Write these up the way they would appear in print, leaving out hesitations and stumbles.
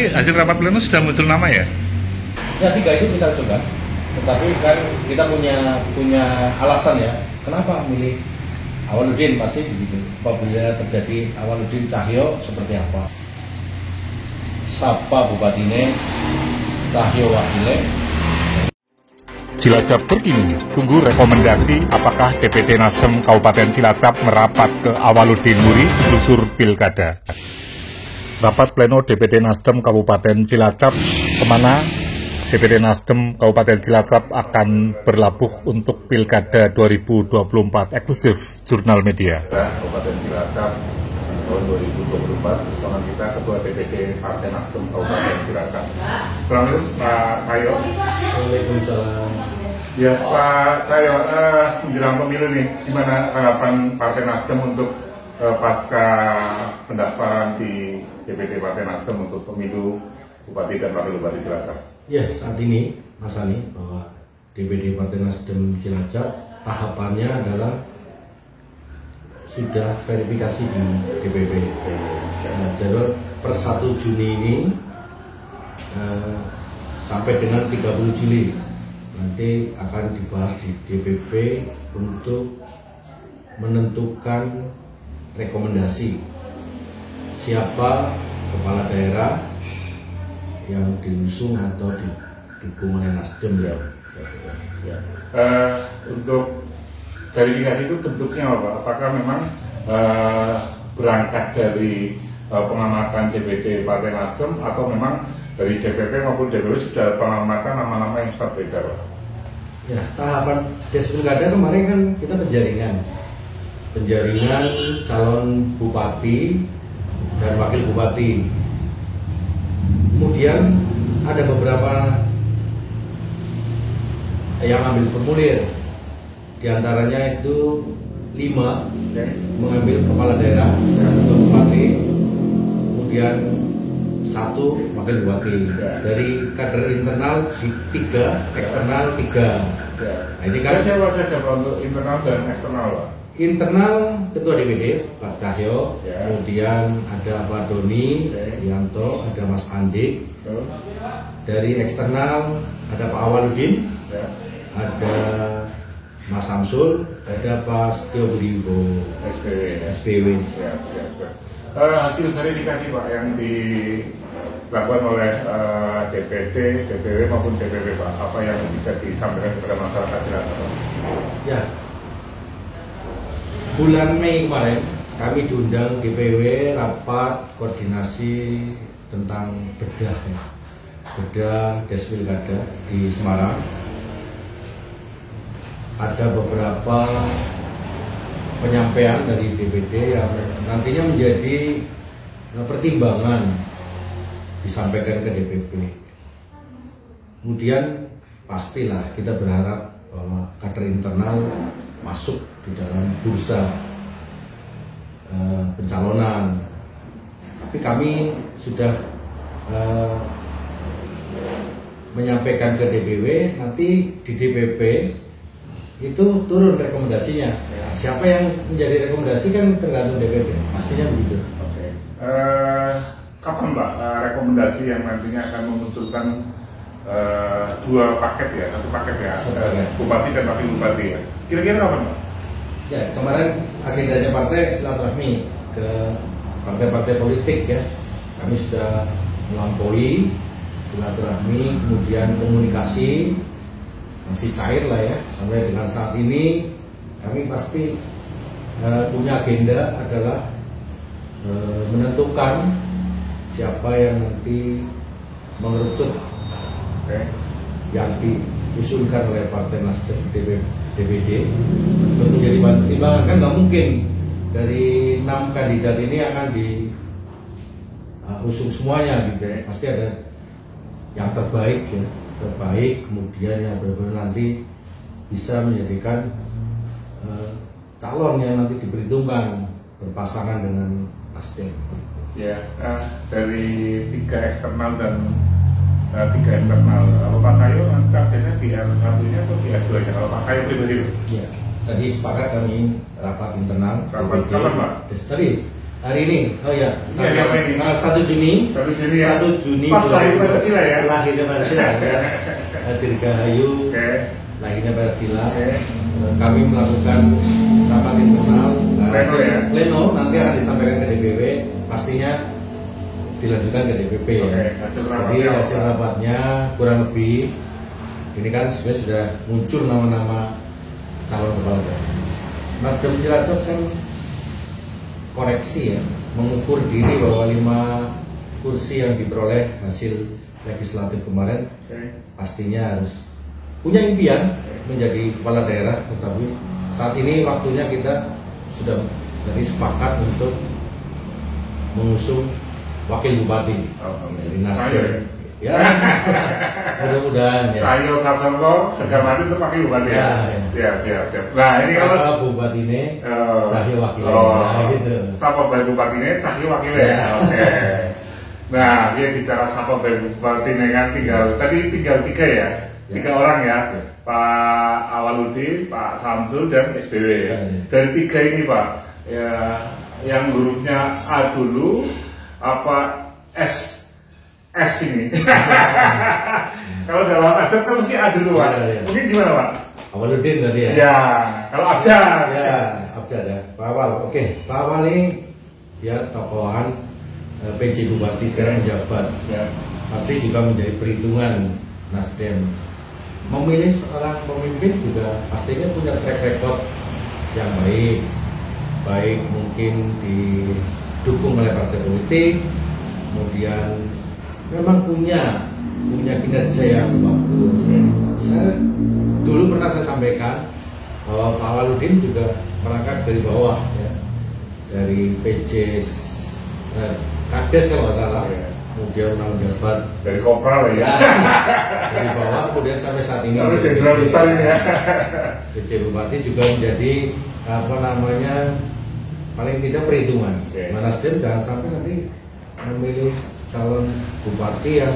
Hasil rapat pleno sudah muncul nama ya? Ya, 3 itu kita usulkan, tetapi kan kita punya alasan ya, kenapa milih Awaludin, pasti begitu. Apabila terjadi Awaludin Cahyo seperti apa? Sapa Bupatine, Cahyo Wakile. Cilacap terkini, tunggu rekomendasi apakah DPD Nasdem Kabupaten Cilacap merapat ke Awaludin Nuri, unsur pilkada. Rapat pleno DPD Nasdem Kabupaten Cilacap, kemana DPD Nasdem Kabupaten Cilacap akan berlabuh untuk Pilkada 2024 eksklusif Jurnal Media. Kabupaten Cilacap tahun 2024 bersama kita Ketua DPD Partai Nasdem Kabupaten Cilacap. Selamat Pak Cahyo. Waalaikumsalam. Ya Pak Cahyo, menjelang pemilu nih, gimana harapan Partai Nasdem untuk pasca pendaftaran di DPD Partai Nasdem untuk pemilu Bupati dan Wakil Bupati Cilacap? Ya, saat ini Mas Ani, bahwa DPD Partai Nasdem Cilacap tahapannya adalah sudah verifikasi di DPP. Nah, jalur per 1 Juni ini sampai dengan 30 Juli nanti akan dibahas di DPP untuk menentukan rekomendasi siapa kepala daerah yang diusung atau didukung oleh Nasdem ya. Untuk verifikasi itu bentuknya apa? Apakah memang berangkat dari pengamatan DPD Partai Nasdem atau memang dari DPP maupun DPW sudah pengamatan nama-nama yang sudah beredar? Ya, tahapan Despilkada kemarin kan kita penjaringan calon bupati dan wakil bupati. Kemudian ada beberapa yang ambil formulir, diantaranya itu 5 mengambil kepala daerah atau bupati, kemudian 1 wakil bupati. Dari kader internal 3, eksternal 3. Nah, ini kan siapa saja untuk internal dan eksternal, Pak? Internal Ketua DPD Pak Cahyo, kemudian ada Pak Doni Yanto, ada Mas Andik. Dari eksternal ada Pak Awaludin, ada Mas Samsul, ada Pak Setio Budi SPW. Hasil verifikasi Pak yang dilakukan oleh DPD, DPW maupun DPP Pak, apa yang bisa disampaikan kepada masyarakat Cilacap? Ya, bulan Mei kemarin kami diundang DPW rapat koordinasi tentang bedah Despilkada di Semarang. Ada beberapa penyampaian dari DPD yang nantinya menjadi pertimbangan disampaikan ke DPP. Kemudian pastilah kita berharap bahwa kader internal masuk di dalam bursa pencalonan. Tapi kami sudah menyampaikan ke DPW, nanti di DPP itu turun rekomendasinya. Siapa yang menjadi rekomendasi kan tergantung DPP, pastinya begitu. Oke. Kapan Pak rekomendasi yang nantinya akan memunculkan 2 paket ya, 1 paket ya, bupati dan wakil bupati ya? Kira-kira kapan Pak? Ya, kemarin agendanya partai silaturahmi ke partai-partai politik ya. Kami sudah melampaui silaturahmi, kemudian komunikasi masih cair lah ya. Sampai dengan saat ini kami pasti punya agenda adalah menentukan siapa yang nanti mengerucut yang diusulkan oleh Partai Nasdem DPD untuk menjadi pertimbangan. Kan nggak mungkin dari 6 kandidat ini akan diusung semuanya gitu. Pasti ada yang terbaik ya, kemudian yang benar-benar nanti bisa menjadikan calon yang nanti diperhitungkan berpasangan dengan Nasdem. Ya, dari 3 eksternal dan 3 internal. Kalau Pak Cahyo nanti targetnya di R1-nya atau di R2-nya? Kalau Pak Cahyo pribadi? Ya, tadi sepakat kami rapat internal. Rapat kapan Pak? Tadi hari ini. Oh ya, Iya, ini. 1 Juni. 1 Juni ya. 1 Juni. Pas lahir Pancasila ya. Lahirnya Pancasila. Ya. Dirgahayu. Oke. Lahirnya Pancasila. Oke. Kami melakukan rapat internal. Pleno ya. Pleno nanti akan disampaikan ke DPW. Pastinya dilanjutkan ke DPP ya. Jadi hasil rapatnya kurang lebih ini kan sebenarnya sudah muncul nama-nama calon kepala daerah. Nasdem Cilacap kan koreksi ya, mengukur diri bahwa 5 kursi yang diperoleh hasil legislatif kemarin pastinya harus punya impian menjadi kepala daerah, tetapi saat ini waktunya kita sudah tadi sepakat untuk mengusung wakil bupati dari Nasdem. Ya, mudah-mudahan ya. Cahyo Sasongko, Tegar Mati itu wakil bupati ya. Siap. Nah ini kalau bupati ini Cahyo wakilnya. Nah, gitu. Sapa bayi bupati ini Cahyo wakilnya. Ya. Oke. Nah, dia bicara sapa bayi bupati ini kan tinggal 3 ya. 3 orang ya. Pak Awaludin, Pak Samsul dan SBW ya. Dari 3 ini Pak, ya yang hurufnya A dulu apa S ini. Kalau dalam adat kan mesti A dulu Pak. Ya. Mungkin gimana Pak? Awaludin tadi ya. Ya, kalau Abjad. Ya, Abjad ya. Pak Awal. Oke, Pak Awal ini dia tokohan PJ Bupati sekarang menjabat. Ya. Pasti juga menjadi perhitungan Nasdem. Memilih seorang pemimpin juga pastinya punya track record yang baik mungkin didukung oleh partai politik, kemudian memang punya kinerja yang bagus. Saya dulu pernah saya sampaikan bahwa Pak Awaludin juga merangkak dari bawah ya, dari PJ Kades kalau nggak salah, kemudian menjabat Dari kopral ya. dari bawah, kemudian sampai saat ini Tapi jenderal besar ini ya. PJ Bupati juga menjadi paling tidak perhitungan. Nasdem jangan sampai nanti memilih calon bupati yang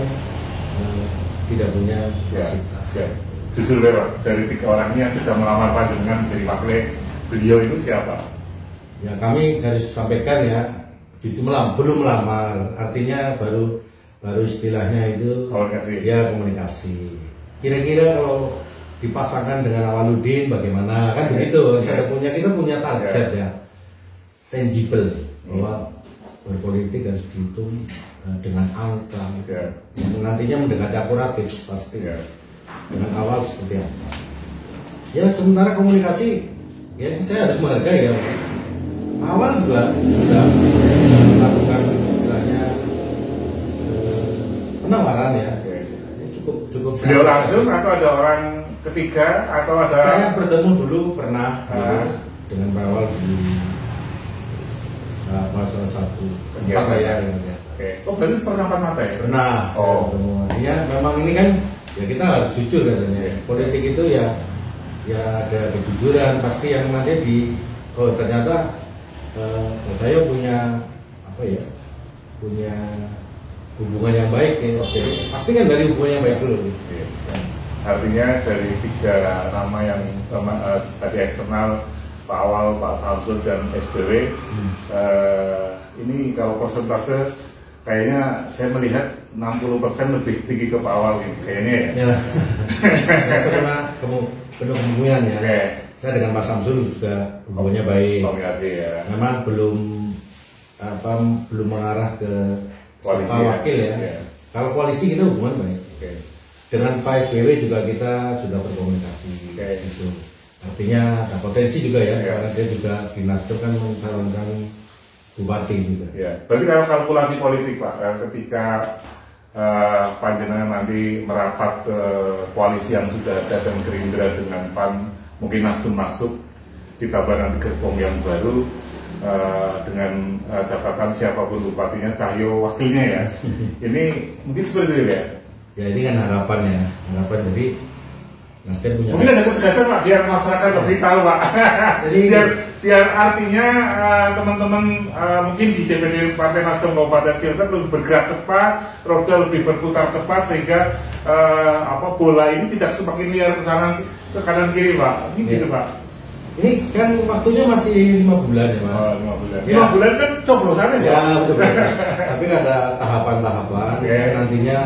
tidak punya kapasitas. Ya. Jujur Pak, dari 3 orang ini yang sudah melamar panjenengan menjadi wakil beliau itu siapa? Ya kami harus sampaikan ya, belum melamar, artinya baru istilahnya itu komunikasi. Kira-kira kalau dipasangkan dengan Awaludin bagaimana, kan begitu. Kita punya target ya, tangible, bahwa berpolitik harus dihitung dengan angka yang nantinya mendekati akuratif pasti dengan awal seperti apa. Ya sementara komunikasi ya saya harus menghargai ya. Awal juga sudah melakukan istilahnya penawaran ya. Cukup. Beliau langsung atau ada orang ketiga atau ada? Saya bertemu dulu pernah dengan Pak Awal di salah satu tempat ya. Oh berarti pernah mata ya? Pernah. Ya memang ini kan ya kita harus jujur katanya. Politik itu ya ada kejujuran pasti yang nanti ternyata saya punya punya hubungan yang baik ya. Jadi pasti kan dari hubungan yang baik dulu. Artinya dari 3 nama yang tadi eksternal, Pak Awal, Pak Samsul dan SBW, ini kalau persentase kayaknya saya melihat 60% lebih tinggi ke Pak Awal ini kayaknya ya. Karena penuh kemungkinan ya. Saya dengan Pak Samsul juga hubungannya baik. Ya. Memang belum mengarah ke koalisi wakil ya. Kalau koalisi kita hubungan baik. Dengan Pak SBW juga kita sudah berkomunikasi. Gitu. Artinya ada potensi juga ya, karena dia juga di Nasdem kan mencalonkan bupati juga. Ya, berarti kalau kalkulasi politik Pak, ketika panjenengan nanti merapat ke koalisi yang sudah ada dan Gerindra dengan PAN, mungkin Nasdem masuk, ditambah nanti gerbong yang baru dengan catatan siapapun bupatinya, Cahyo wakilnya ya. Ini mungkin seperti itu ya. Ya ini kan harapan jadi Nasdem punya. Mungkin ada ketegasan Pak biar masyarakat lebih tahu Pak. Jadi biar artinya teman-teman mungkin di DPD Partai Nasdem Kabupaten Cilacap lebih bergerak cepat, roda lebih berputar cepat sehingga bola ini tidak semakin liar ke kanan kiri Pak. Ini gitu Pak. Ini kan waktunya masih 5 bulan ya Mas. Oh, 5 bulan. Ya. 5 bulan kan coblosannya Ya betul. Tapi ada tahapan-tahapan Oke. yang nantinya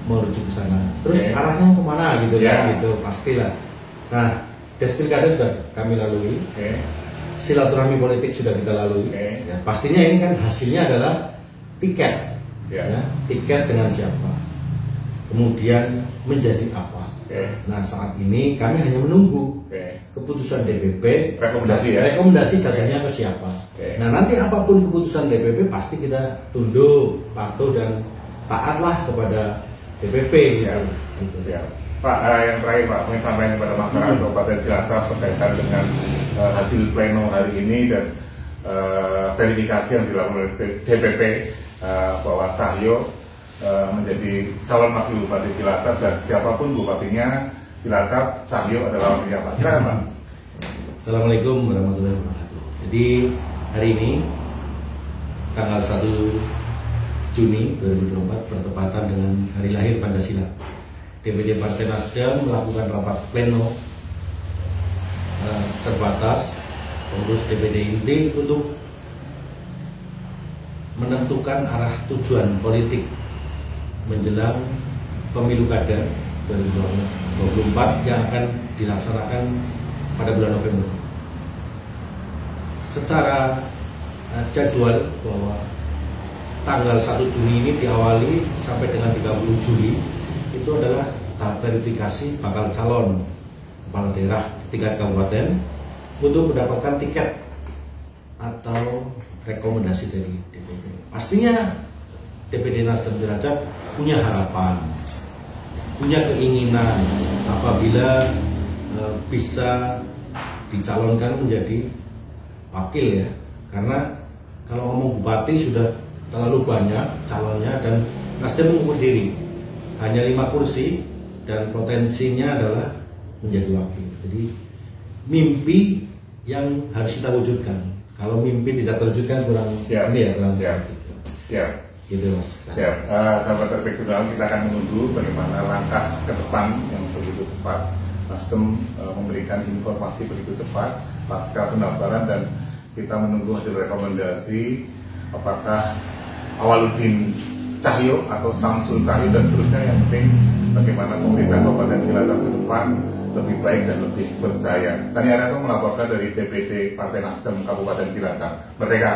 menuju ke sana. Terus Oke. arahnya mau kemana gitu Ya. kan gitu pastilah. Nah, Des Pilkada sudah kami lalui, Oke. silaturahmi politik sudah kita lalui. Oke. Ya, pastinya ini kan hasilnya adalah tiket. Ya. Ya, tiket dengan siapa? Kemudian menjadi apa? Oke. Nah, saat ini kami hanya menunggu Oke. keputusan DPP, Rekomendasi ya? rekomendasi jatuhnya ke siapa. Oke. Nah, nanti apapun keputusan DPP pasti kita tunduk, patuh dan taatlah kepada DPP gitu. Ya. Gitu. Ya. Pak, yang terakhir Pak, ingin sampaikan kepada masyarakat Kabupaten Cilacap berkaitan dengan hasil pleno hari ini dan verifikasi yang dilakukan oleh DPP bahwa Cahyo menjadi calon wakil Bupati Cilacap dan siapapun bupatinya Cilacap, Cahyo adalah wakilnya Pak. Silakan Pak. Assalamualaikum warahmatullahi wabarakatuh. Jadi hari ini tanggal 1 Juni 2024 bertepatan dengan hari lahir Pancasila. DPD Partai Nasdem melakukan rapat pleno terbatas pengurus DPD inti untuk menentukan arah tujuan politik menjelang pemilu kada 2024 yang akan dilaksanakan pada bulan November. Secara jadwal bahwa tanggal 1 Juni ini diawali sampai dengan 30 Juli itu adalah tahap verifikasi bakal calon kepala daerah tingkat kabupaten untuk mendapatkan tiket atau rekomendasi dari DPP. Pastinya DPD Nasdem Cilacap punya harapan, punya keinginan apabila bisa dicalonkan menjadi wakil ya. Karena kalau ngomong bupati sudah terlalu banyak calonnya dan Nasdem mengukur diri hanya 5 kursi dan potensinya adalah menjadi wakil. Jadi mimpi yang harus kita wujudkan. Kalau mimpi tidak terwujudkan kurang Ya. ini ya kurang Ya. Ya. gitu Mas. Ya, sahabat terpikir kita akan menunggu bagaimana langkah ke depan yang begitu cepat. Nasdem memberikan informasi begitu cepat pasca pendaftaran dan kita menunggu hasil rekomendasi apakah Awaludin Cahyo atau Samsul Cahyo dan seterusnya. Yang penting bagaimana pemerintah Kabupaten Cilacap ke depan lebih baik dan lebih berjaya. Sani Arianto melaporkan dari DPD Partai Nasdem Kabupaten Cilacap. Merdeka!